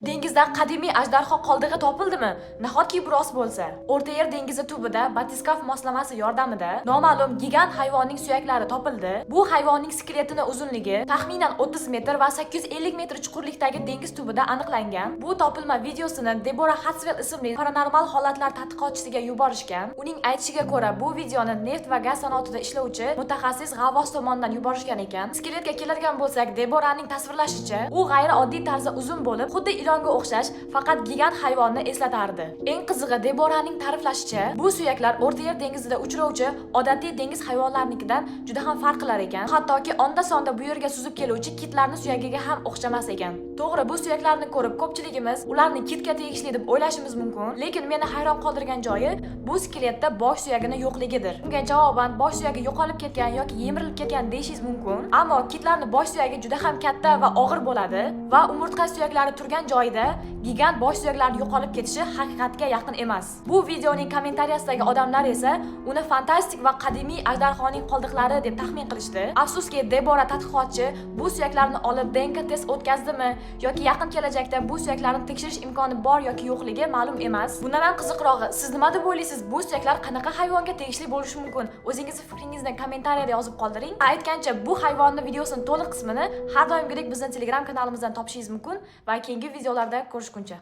Dengizda qadimiy ajdarho qoldig'i topildimi? Nahotki bu rost bo'lsa. O'rta Yer dengizi tubida batiskaf moslamasi yordamida noma'lum gigant hayvonning suyaklari topildi. Bu hayvonning skeletini uzunligi taxminan 30 metr va 850 metr chuqurlikdagi dengiz tubida aniqlangan. Bu topilma videosini Debora Hatsvel ismli paranormal holatlar tadqiqotchisiga yuborishgan. Uning aytishiga ko'ra, bu videoni neft va gaz sanoatida ishlovchi mutaxassis g'avvos tomonidan yuborishgan ekan. Skeletga keladigan bo'lsak, Deboraning tasvirlashicha, u g'ayrioddiy tarzda uzun bo'lib, xuddi ilonga o'xshash, faqat gigant hayvonni eslatardi. Eng qizig'i, Deboraning ta'riflashicha, bu suyaklar O'rta Yer dengizida uchrovchi odatiy dengiz hayvonlarinikidan juda ham farq qilar ekan. Hattoki onda-sonda bu yerga suzib keluvchi kitlarning suyagiga ham o'xshamas ekan. To'g'ri, bu suyaklarni ko'rib ko'pchiligimiz ularni kitga tegishli deb o'ylashimiz mumkin, lekin meni hayron qoldirgan joyi bu skeletda bosh suyagini yo'qligidir. Bunga javoban bosh suyagi yo'qolib ketgan yoki yemirilib ketgan deyishingiz mumkin, ammo kitlarning bosh suyagi juda ham katta va og'ir bo'ladi va umurtqa suyaklari turgan joyida gigant bosh suyaklarning yo'qolib ketishi haqiqatga yaqin emas. Bu videoning kommentariyasidagi odamlar esa uni fantastik va qadimiy ajdarhoning qoldiqlari deb taxmin qilishdi. Afsuski, Debora tadqiqotchi bu suyaklarni olib DNK test o'tkazdimi yoki yaqin kelajakda bu suyaklarni tekshirish imkoni bor yoki yo'qligi ma'lum emas. Bundan ham qiziqrog'i, siz nima deb o'ylaysiz? Bu suyaklar qanaqa hayvonga tegishli bo'lishi mumkin? O'zingizni fikringizni kommentariyada yozib qoldiring. Aytgancha, bu hayvonning videosining to'liq qismini har doimgidek bizning Telegram kanalimizdan topishingiz mumkin va keyingi videolarda ko'rishguncha